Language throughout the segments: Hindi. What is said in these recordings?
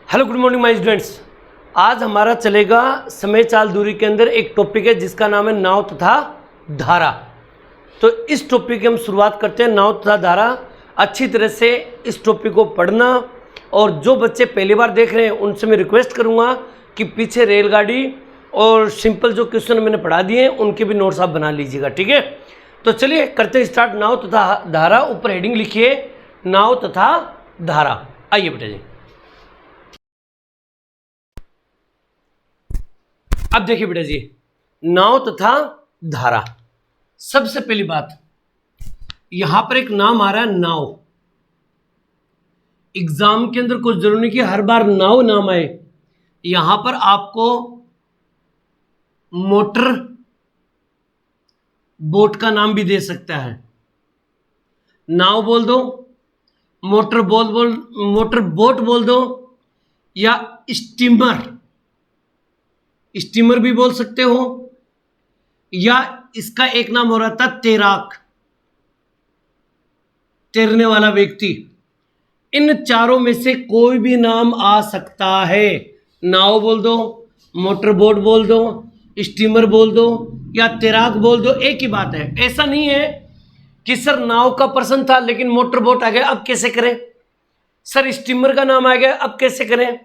Hello good morning my students. आज हमारा चलेगा समय चाल दूरी के अंदर एक टॉपिक है जिसका नाम है नाव तथा धारा। तो इस टॉपिक की हम शुरुआत करते हैं। नाव तथा धारा, अच्छी तरह से इस टॉपिक को पढ़ना। और जो बच्चे पहली बार देख रहे हैं उनसे मैं रिक्वेस्ट करूंगा कि पीछे रेलगाड़ी और सिंपल जो क्वेश्चन मैंने पढ़ा दिए हैं उनके भी नोट्स आप बना लीजिएगा, ठीक है। तो चलिए करते हैं स्टार्ट। नाव तथा धारा, ऊपर हेडिंग लिखिए नाव तथा धारा। आइए बेटा जी, अब देखिए बेटा जी, नाव तथा धारा। सबसे पहली बात, यहां पर एक नाम आ रहा है नाव। एग्जाम के अंदर कुछ जरूरी नहीं कि हर बार नाव नाम आए। यहां पर आपको मोटर बोट का नाम भी दे सकता है। नाव बोल दो, मोटर बोट बोल दो, या स्टीमर भी बोल सकते हो, या इसका एक नाम हो रहा था तैराक, तैरने वाला व्यक्ति। इन चारों में से कोई भी नाम आ सकता है। नाव बोल दो, मोटर बोट बोल दो, स्टीमर बोल दो, या तैराक बोल दो, एक ही बात है। ऐसा नहीं है कि सर नाव का प्रश्न था लेकिन मोटर बोट आ गया, अब कैसे करें। सर स्टीमर का नाम आ गया, अब कैसे करें।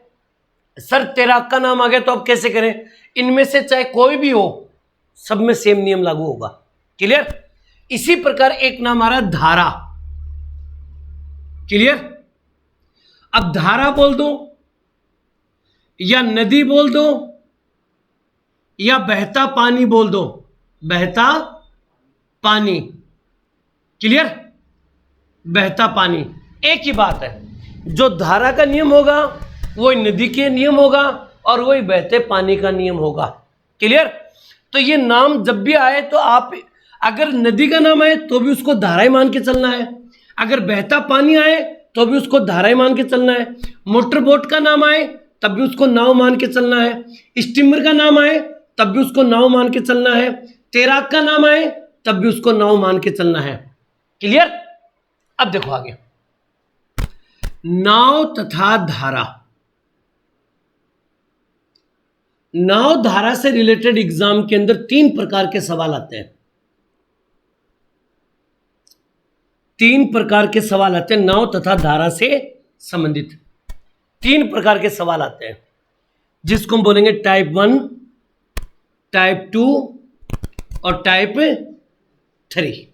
सर तैराक का नाम आ गया तो अब कैसे करें। इनमें से चाहे कोई भी हो, सब में सेम नियम लागू होगा। क्लियर। इसी प्रकार एक नाम आ रहा है धारा। क्लियर। अब धारा बोल दो, या नदी बोल दो, या बहता पानी बोल दो। बहता पानी। क्लियर। बहता पानी, एक ही बात है। जो धारा का नियम होगा वही नदी के नियम होगा और वही बहते पानी का नियम होगा। क्लियर। तो ये नाम जब भी आए तो आप, अगर नदी का नाम आए तो भी उसको धारा ही मान के चलना है, अगर बहता पानी आए तो भी उसको धारा ही मान के चलना है, मोटर बोट का नाम आए तब भी उसको नाव मान के चलना है, स्टीमर का नाम आए तब भी उसको नाव मान के चलना है, तैराक का नाम आए तब भी उसको नाव मान के चलना है। क्लियर। अब देखो आगे, नाव तथा धारा। नाव धारा से रिलेटेड एग्जाम के अंदर 3 प्रकार के सवाल आते हैं। 3 प्रकार के सवाल आते हैं नाव तथा धारा से संबंधित। 3 प्रकार के सवाल आते हैं जिसको हम बोलेंगे टाइप 1, टाइप 2 और टाइप 3।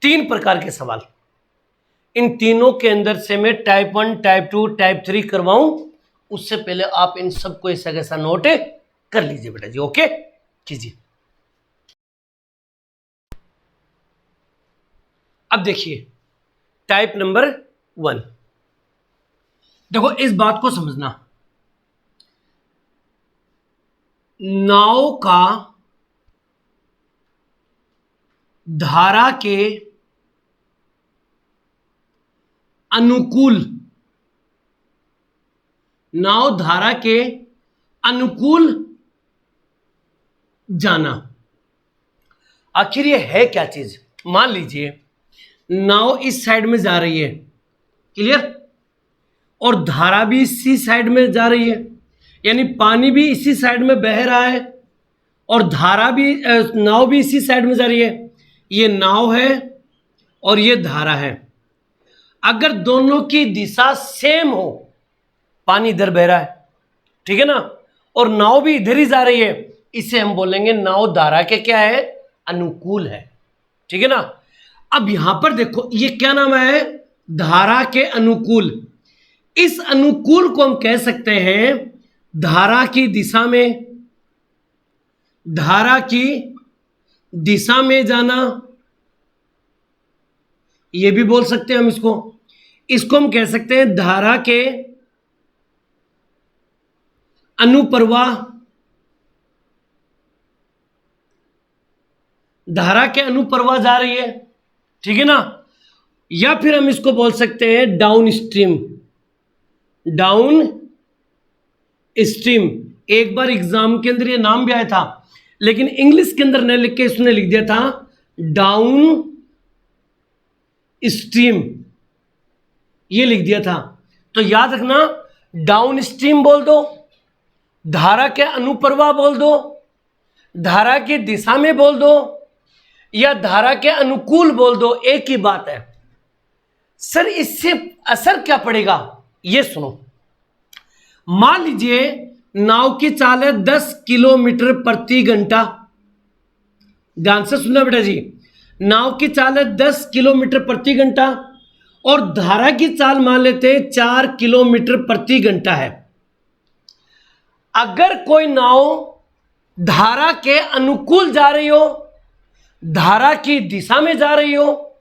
3 प्रकार के सवाल। इन तीनों के अंदर से मैं टाइप 1, टाइप 2, टाइप 3 करवाऊं, उससे पहले आप इन सबको ऐसा कैसा नोट कर लीजिए बेटा जी। ओके कीजिए। अब देखिए टाइप नंबर 1। देखो इस बात को समझना, नाव का धारा के अनुकूल, नाव धारा के अनुकूल जाना। आखिर ये है क्या चीज। मान लीजिए नाव इस साइड में जा रही है, क्लियर, और धारा भी इसी साइड में जा रही है, यानी पानी भी इसी साइड में बह रहा है और धारा भी, नाव भी इसी साइड में जा रही है। ये नाव है और ये धारा है। अगर दोनों की दिशा सेम हो, पानी इधर बह रहा है, ठीक है ना, और नाव भी इधर ही जा रही है, इसे हम बोलेंगे नाव धारा के क्या है, अनुकूल है। ठीक है ना। अब यहां पर देखो ये क्या नाम है, धारा के अनुकूल। इस अनुकूल को हम कह सकते हैं धारा की दिशा में, धारा की दिशा में जाना, ये भी बोल सकते हैं हम इसको हम कह सकते हैं धारा के अनुप्रवाह। धारा के अनुप्रवाह जा रही है, ठीक है ना। या फिर हम इसको बोल सकते हैं डाउन स्ट्रीम। डाउन स्ट्रीम, एक बार एग्जाम के अंदर ये नाम भी आया था लेकिन इंग्लिश के अंदर न लिख के इसने लिख दिया था डाउन स्ट्रीम, ये लिख दिया था। तो याद रखना डाउन स्ट्रीम बोल दो, धारा के अनुप्रवाह बोल दो, धारा की दिशा में बोल दो, या धारा के अनुकूल बोल दो, एक ही बात है। सर इससे असर क्या पड़ेगा, ये सुनो। मान लीजिए नाव की चाल है 10 किलोमीटर प्रति घंटा। ध्यान से सुनना बेटा जी, नाव की चाल है 10 किलोमीटर प्रति घंटा और धारा की चाल मान लेते हैं 4 किलोमीटर प्रति घंटा है। अगर कोई नाव धारा के अनुकूल जा रही हो, धारा की दिशा में जा रही हो,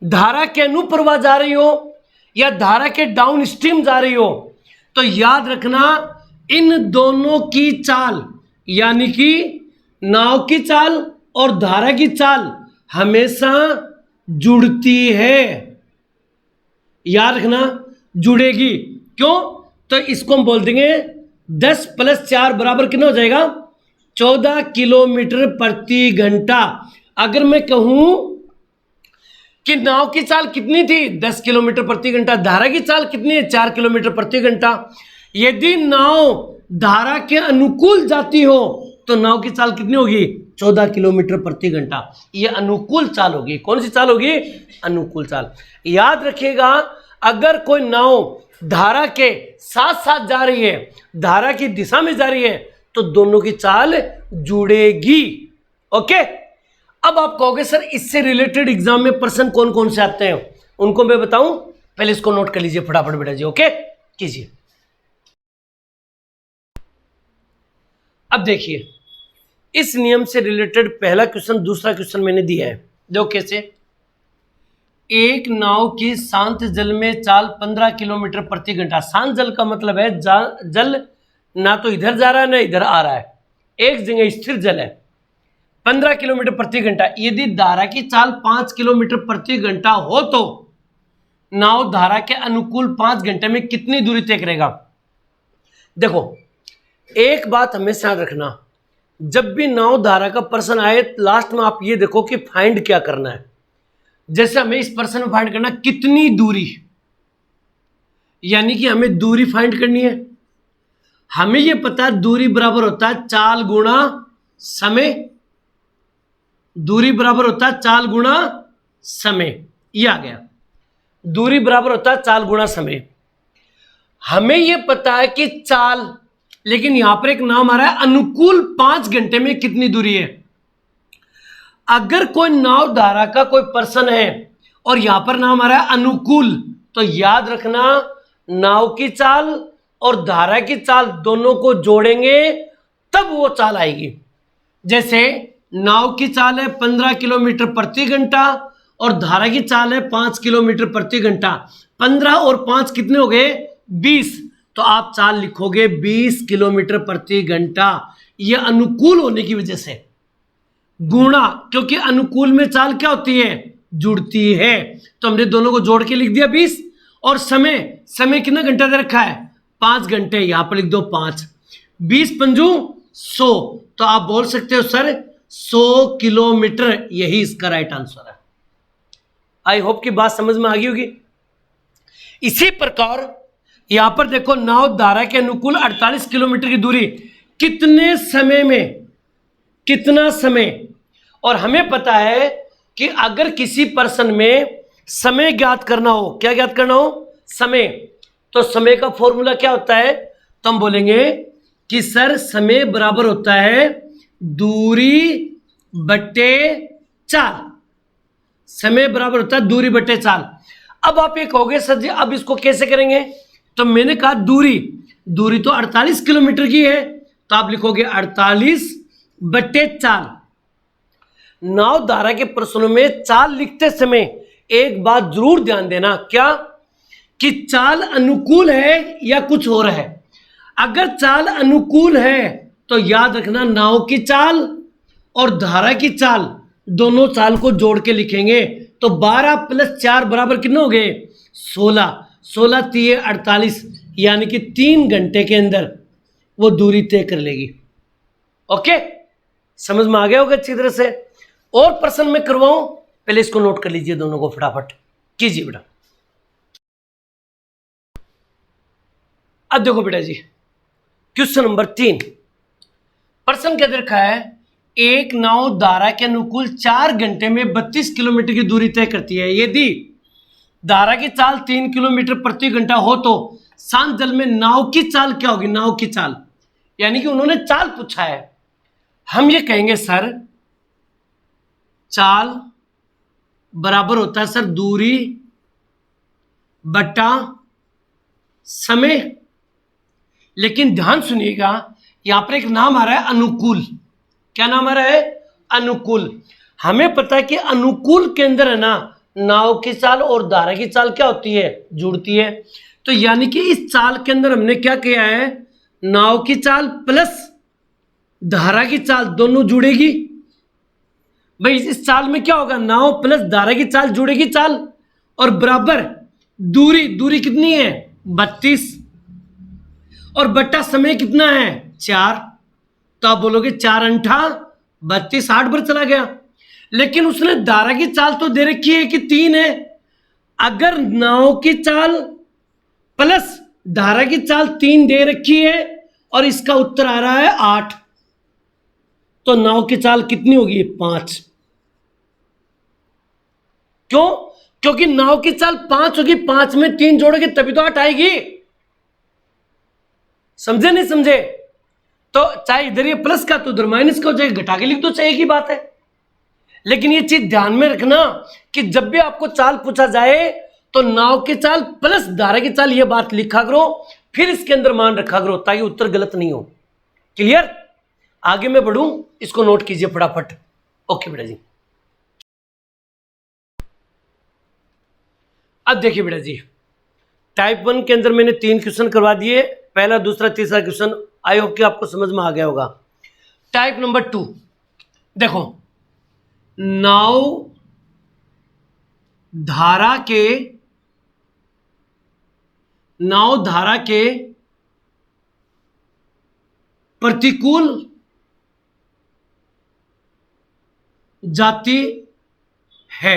धारा के अनुप्रवाह जा रही हो, या धारा के डाउन स्ट्रीम जा रही हो, तो याद रखना इन दोनों की चाल यानी कि नाव की चाल और धारा की चाल हमेशा जुड़ती है। याद रखना जुड़ेगी। क्यों? तो इसको हम बोल देंगे 10 + 4 बराबर कितना हो जाएगा, 14 किलोमीटर प्रति घंटा। अगर मैं कहूं कि नाव की चाल कितनी थी 10 किलोमीटर प्रति घंटा, धारा की चाल कितनी है 4 किलोमीटर प्रति घंटा। यदि नाव धारा के अनुकूल जाती हो तो नाव की चाल कितनी होगी 14 किलोमीटर प्रति घंटा। यह अनुकूल चाल होगी। कौन सी चाल होगी? अनुकूल चाल। याद रखिएगा, अगर कोई नाव धारा के साथ साथ जा रही है, धारा की दिशा में जा रही है, तो दोनों की चाल जुड़ेगी। ओके, अब आप कहोगे सर इससे रिलेटेड एग्जाम में प्रश्न कौन कौन से आते हैं, उनको मैं बताऊं, पहले इसको नोट कर लीजिए फटाफट बेटा जी। ओके कीजिए। अब देखिए इस नियम से रिलेटेड पहला क्वेश्चन, दूसरा क्वेश्चन मैंने दिया है। देखो कैसे, एक नाव की शांत जल में चाल 15 किलोमीटर प्रति घंटा। शांत जल का मतलब है जल ना तो इधर जा रहा है ना इधर आ रहा है, एक जगह स्थिर जल है। 15 किलोमीटर प्रति घंटा। यदि धारा की चाल 5 किलोमीटर प्रति घंटा हो तो नाव धारा के अनुकूल 5 घंटे में कितनी दूरी तय करेगा। देखो एक बात हमेशा याद रखना, जब भी नाव धारा का प्रश्न आए लास्ट में आप ये देखो कि फाइंड क्या करना है। जैसे हमें इस प्रश्न में फाइंड करना कितनी दूरी, यानी कि हमें दूरी फाइंड करनी है। हमें ये पता है दूरी बराबर होता है चाल गुणा समय। दूरी बराबर होता है चाल गुणा समय, ये आ गया। दूरी बराबर होता है चाल गुणा समय। हमें ये पता है कि चाल, लेकिन यहां पर एक नाम आ रहा है अनुकूल 5 घंटे में कितनी दूरी है। अगर कोई नाव धारा का कोई प्रश्न है और यहां पर नाम आ रहा है अनुकूल, तो याद रखना नाव की चाल और धारा की चाल दोनों को जोड़ेंगे तब वो चाल आएगी। जैसे नाव की चाल है 15 किलोमीटर प्रति घंटा और धारा की चाल है 5 किलोमीटर प्रति घंटा। 15 और 5 कितने हो गए 20, तो आप चाल लिखोगे 20 किलोमीटर प्रति घंटा। यह अनुकूल होने की वजह से गुणा, क्योंकि अनुकूल में चाल क्या होती है जुड़ती है, तो हमने दोनों को जोड़ के लिख दिया 20। और समय कितना घंटा दे रखा है 5 घंटे, यहां पर लिख दो 5। 20 पंजू 100, तो आप बोल सकते हो सर 100 किलोमीटर, यही इसका राइट आंसर है। आई होप की बात समझ में आ गई होगी। इसी प्रकार यहां पर देखो नाव धारा के अनुकूल 48 किलोमीटर की दूरी कितने समय में, कितना समय। और हमें पता है कि अगर किसी प्रश्न में समय ज्ञात करना हो, क्या ज्ञात करना हो समय, तो समय का फॉर्मूला क्या होता है, तो हम बोलेंगे कि सर समय बराबर होता है दूरी बटे चाल। समय बराबर होता है दूरी बटे चाल। अब आप ये कहोगे सर जी अब इसको कैसे करेंगे, तो मैंने कहा दूरी तो 48 किलोमीटर की है, तो आप लिखोगे 48 बटे चाल। नाव धारा के प्रश्नों में चाल लिखते समय एक बात जरूर ध्यान देना, क्या कि चाल अनुकूल है या कुछ और है। अगर चाल अनुकूल है तो याद रखना नाव की चाल और धारा की चाल दोनों चाल को जोड़ के लिखेंगे, तो 12 + 4 बराबर कितने हो गए 16। 16 3 48, यानी कि 3 घंटे के अंदर वो दूरी तय कर लेगी। ओके, समझ में आ गया होगा अच्छी तरह से। और प्रश्न में करवाऊं, पहले इसको नोट कर लीजिए दोनों को फटाफट कीजिए बेटा। अब देखो बेटा जी, क्वेश्चन नंबर 3, प्रश्न क्या दे रखा है, एक नाव धारा के अनुकूल 4 घंटे में 32 किलोमीटर की दूरी तय करती है। यदि धारा की चाल 3 किलोमीटर प्रति घंटा हो तो शांत जल में नाव की चाल क्या होगी? नाव की चाल, यानी कि उन्होंने चाल पूछा है। हम ये कहेंगे सर चाल बराबर होता है सर दूरी बटा समय। लेकिन ध्यान सुनिएगा, यहां पर एक नाम आ रहा है अनुकूल। क्या नाम आ रहा है? अनुकूल। हमें पता है कि अनुकूल के अंदर है ना नाव की चाल और धारा की चाल क्या होती है? जुड़ती है। तो यानी कि इस चाल के अंदर हमने क्या किया है? नाव की चाल प्लस धारा की चाल दोनों जुड़ेगी। भाई इस चाल में क्या होगा? नाव प्लस धारा की चाल जुड़ेगी चाल, और बराबर दूरी, दूरी कितनी है? 32, और बट्टा समय कितना है? 4। तो आप बोलोगे 4 अंठा 32, 8 बार चला गया। लेकिन उसने धारा की चाल तो दे रखी है कि 3 है। अगर नाव की चाल प्लस धारा की चाल 3 दे रखी है और इसका उत्तर आ रहा है 8, तो नाव की चाल कितनी होगी? 5। क्यों? क्योंकि नाव की चाल 5 होगी, 5 में 3 जोड़ोगे तभी तो 8 आएगी। समझे नहीं समझे? तो चाहे इधर ये प्लस का तो उधर माइनस का हो जाएगा, घटा के लिख दो, चाहे एक ही बात है। लेकिन ये चीज ध्यान में रखना कि जब भी आपको चाल पूछा जाए तो नाव की चाल प्लस धारा की चाल, ये बात लिखा करो, फिर इसके अंदर मान रखा करो ताकि उत्तर गलत नहीं हो। क्लियर? आगे मैं बढ़ूं, इसको नोट कीजिए फटाफट। ओके बेटा जी, अब देखिए बेटा जी, टाइप 1 के अंदर मैंने 3 क्वेश्चन करवा दिए, पहला, दूसरा, तीसरा क्वेश्चन। आई होप कि आपको समझ में आ गया होगा। टाइप नंबर 2 देखो, नाव धारा के प्रतिकूल जाती है।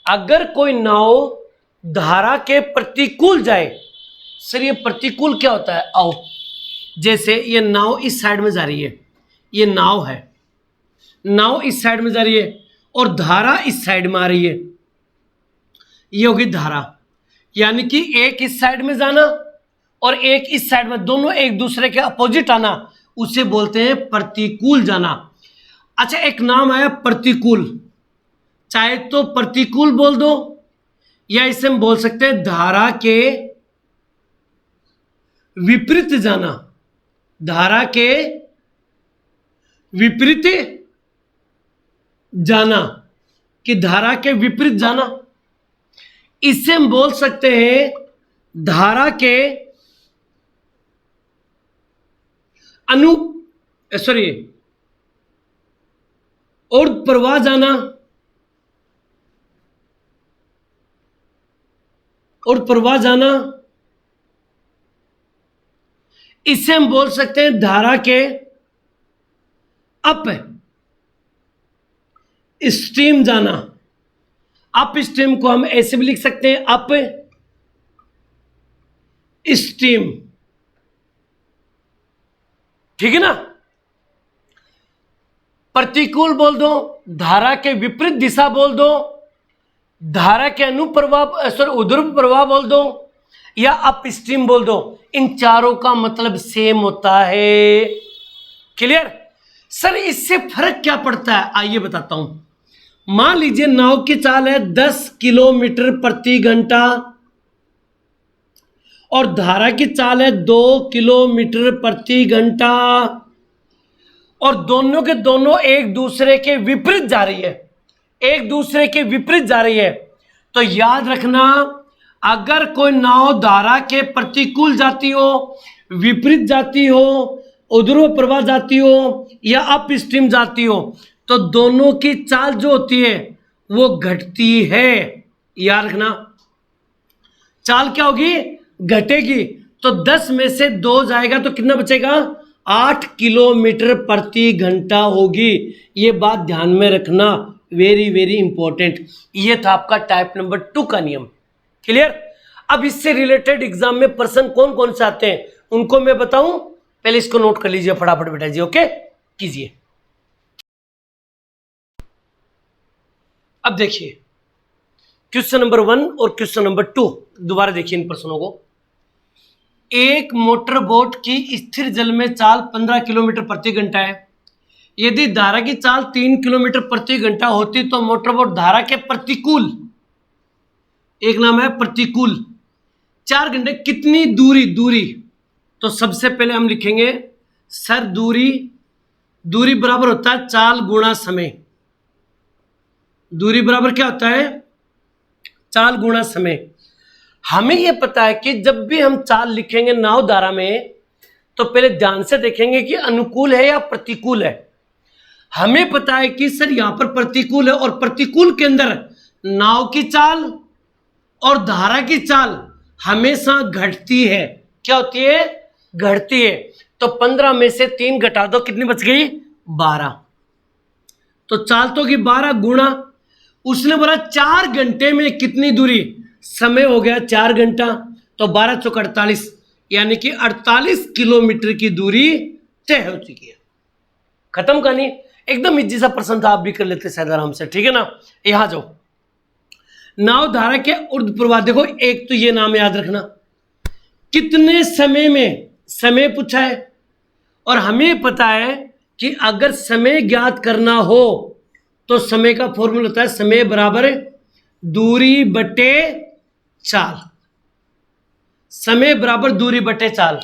अगर कोई नाव धारा के प्रतिकूल जाए, सर ये प्रतिकूल क्या होता है? आओ, जैसे ये नाव इस साइड में जा रही है, ये नाव है, नाव इस साइड में जा रही है और धारा इस साइड में आ रही है, ये होगी धारा। यानी कि एक इस साइड में जाना और एक इस साइड में, दोनों एक दूसरे के अपोजिट आना, उसे बोलते हैं प्रतिकूल जाना। अच्छा, एक नाम आया प्रतिकूल, चाहे तो प्रतिकूल बोल दो या इसे हम बोल सकते हैं धारा के विपरीत जाना। धारा के विपरीत जाना, कि धारा के विपरीत जाना, इसे हम बोल सकते हैं धारा के और प्रवाह जाना, और प्रवाह जाना, इसे हम बोल सकते हैं धारा के अप स्ट्रीम जाना। अप स्ट्रीम को हम ऐसे भी लिख सकते हैं, अप स्ट्रीम। ठीक है ना? प्रतिकूल बोल दो, धारा के विपरीत दिशा बोल दो, धारा के अनुप्रवाह उध्रुव प्रवाह बोल दो, या अप स्ट्रीम बोल दो। इन चारों का मतलब सेम होता है। क्लियर? सर इससे फर्क क्या पड़ता है? आइए बताता हूं। मान लीजिए नाव की चाल है 10 किलोमीटर प्रति घंटा और धारा की चाल है 2 किलोमीटर प्रति घंटा, और दोनों के दोनों एक दूसरे के विपरीत जा रही है, एक दूसरे के विपरीत जा रही है। तो याद रखना, अगर कोई नाव धारा के प्रतिकूल जाती हो, विपरीत जाती हो, उध्रुव प्रवाह जाती हो या अप स्ट्रीम जाती हो, तो दोनों की चाल जो होती है वो घटती है। याद रखना, चाल क्या होगी? घटेगी। तो 10 में से 2 जाएगा तो कितना बचेगा? 8 किलोमीटर प्रति घंटा होगी। ये बात ध्यान में रखना, वेरी वेरी इंपॉर्टेंट। ये था आपका टाइप नंबर 2 का नियम। क्लियर? अब इससे रिलेटेड एग्जाम में पर्सन कौन कौन से आते हैं उनको मैं बताऊं, पहले इसको नोट कर लीजिए फटाफट बेटा जी। ओके कीजिए। अब देखिए क्वेश्चन नंबर 1 और क्वेश्चन नंबर 2 दोबारा देखिए इन प्रश्नों को। एक मोटर बोट की स्थिर जल में चाल 15 किलोमीटर प्रति घंटा है। यदि धारा की चाल 3 किलोमीटर प्रति घंटा होती तो मोटर बोट धारा के प्रतिकूल, एक नाम है प्रतिकूल, 4 घंटे कितनी दूरी तो सबसे पहले हम लिखेंगे सर दूरी बराबर होता है चाल गुणा समय। दूरी बराबर क्या होता है? चाल गुणा समय। हमें यह पता है कि जब भी हम चाल लिखेंगे नाव धारा में तो पहले ध्यान से देखेंगे कि अनुकूल है या प्रतिकूल है। हमें पता है कि सर यहां पर प्रतिकूल है और प्रतिकूल के अंदर नाव की चाल और धारा की चाल हमेशा घटती है। क्या होती है? घटती है। तो 15 में से 3 घटा दो, कितनी बच गई? 12। तो चाल तो की 12 गुणा, उसने बोला 4 घंटे में कितनी दूरी, समय हो गया 4 घंटा, तो 12 चौक 48, यानी कि 48 किलोमीटर की दूरी तय हो चुकी है। खत्म कहानी। एकदम इजी सा प्रश्न था, आप भी कर लेते शायद आराम से, ठीक है ना। यहां जाओ, नाव धारा के ऊर्ध्व प्रवाह देखो, एक तो ये नाम याद रखना, कितने समय में, समय पूछा है और हमें पता है कि अगर समय ज्ञात करना हो तो समय का फॉर्मूला होता है समय बराबर दूरी बटे चाल। समय बराबर दूरी बटे चाल।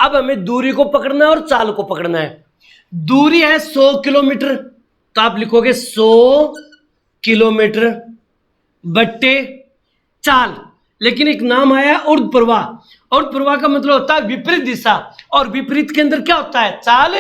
अब हमें दूरी को पकड़ना है और चाल को पकड़ना है। दूरी है 100 किलोमीटर, तो आप लिखोगे 100 किलोमीटर बटे चाल। लेकिन एक नाम आया ऊर्ध्व प्रवाह, ऊर्ध्व प्रवाह का मतलब होता है विपरीत दिशा, और विपरीत के अंदर क्या होता है? चाल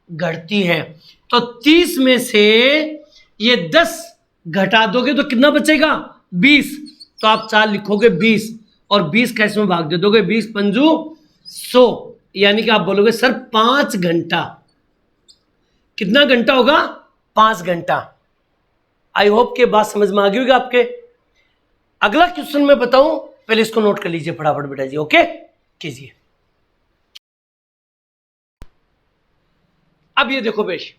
घटती है। तो 30 में से ये 10 घटा दोगे तो कितना बचेगा? 20। तो आप चाल लिखोगे 20 और 20 कैसे में भाग दे दोगे? 20 पंजू 100, यानी कि आप बोलोगे सर 5 घंटा। कितना घंटा होगा? 5 घंटा। आई होप के बात समझ में आ गई होगी आपके। अगला क्वेश्चन मैं बताऊं, पहले इसको नोट कर लीजिए फटाफट बेटा जी। ओके कीजिए। अब ये देखो बेश,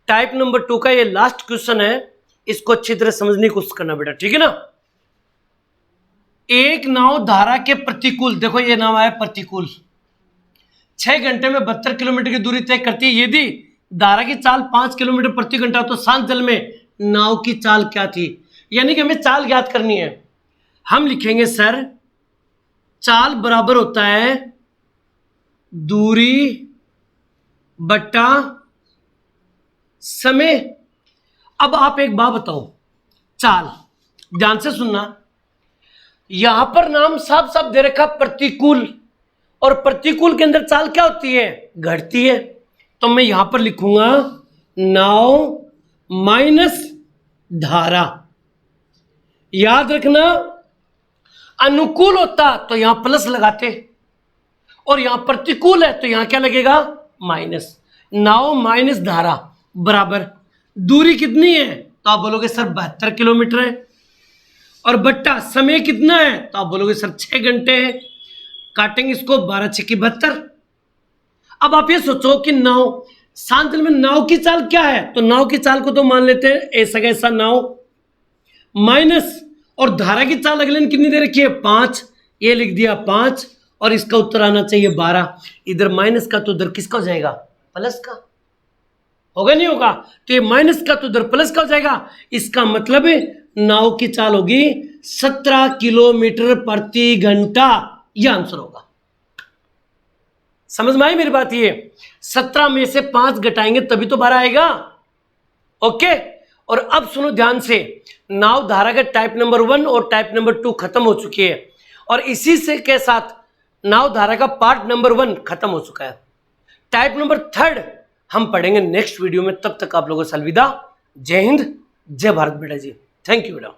टाइप नंबर 2 का ये लास्ट क्वेश्चन है, इसको अच्छी तरह समझने की कोशिश करना बेटा, ठीक है ना। एक नाव धारा के प्रतिकूल, देखो ये नाव आया प्रतिकूल, 6 घंटे में 72 किलोमीटर की दूरी तय करती है। यदि धारा की चाल 5 किलोमीटर प्रति घंटा तो शांत जल में नाव की चाल क्या थी? यानी कि हमें चाल ज्ञात करनी है। हम लिखेंगे सर चाल बराबर होता है दूरी बटा समय। अब आप एक बात बताओ, चाल ध्यान से सुनना, यहां पर नाम साफ साफ दे रखा प्रतिकूल, और प्रतिकूल के अंदर चाल क्या होती है? घटती है। तो मैं यहां पर लिखूंगा नाव माइनस धारा। याद रखना, अनुकूल होता तो यहां प्लस लगाते, और यहां प्रतिकूल है तो यहां क्या लगेगा? माइनस। नाव माइनस धारा बराबर दूरी कितनी है? तो आप बोलोगे सर 72 किलोमीटर है, और बट्टा समय कितना है? तो आप बोलोगे सर 6 घंटे है। काटेंगे इसको, 12 6 की 72। अब आप ये सोचो कि नाव शांत जल में नाव की चाल क्या है? तो नाव की चाल को तो मान लेते हैं ऐसा कैसा नाव, माइनस, और धारा की चाल अगले कितनी दे रखी है? 5, ये लिख दिया 5, और इसका उत्तर आना चाहिए 12। इधर माइनस का तो उधर किसका हो जाएगा? प्लस का। होगा नहीं होगा? तो ये माइनस का तो उधर प्लस का हो जाएगा। इसका मतलब नाव की चाल होगी 17 किलोमीटर प्रति घंटा। यह आंसर होगा। समझ में आई मेरी बात? ये 17 में से 5 घटाएंगे तभी तो 12 आएगा। ओके, और अब सुनो ध्यान से, नाव धारा का टाइप नंबर 1 और टाइप नंबर 2 खत्म हो चुकी है, और इसी से के साथ नाव धारा का पार्ट नंबर 1 खत्म हो चुका है। टाइप नंबर 3 हम पढ़ेंगे नेक्स्ट वीडियो में। तब तक आप लोगों से अलविदा। जय हिंद, जय भारत बेटा जी। थैंक यू बेटा।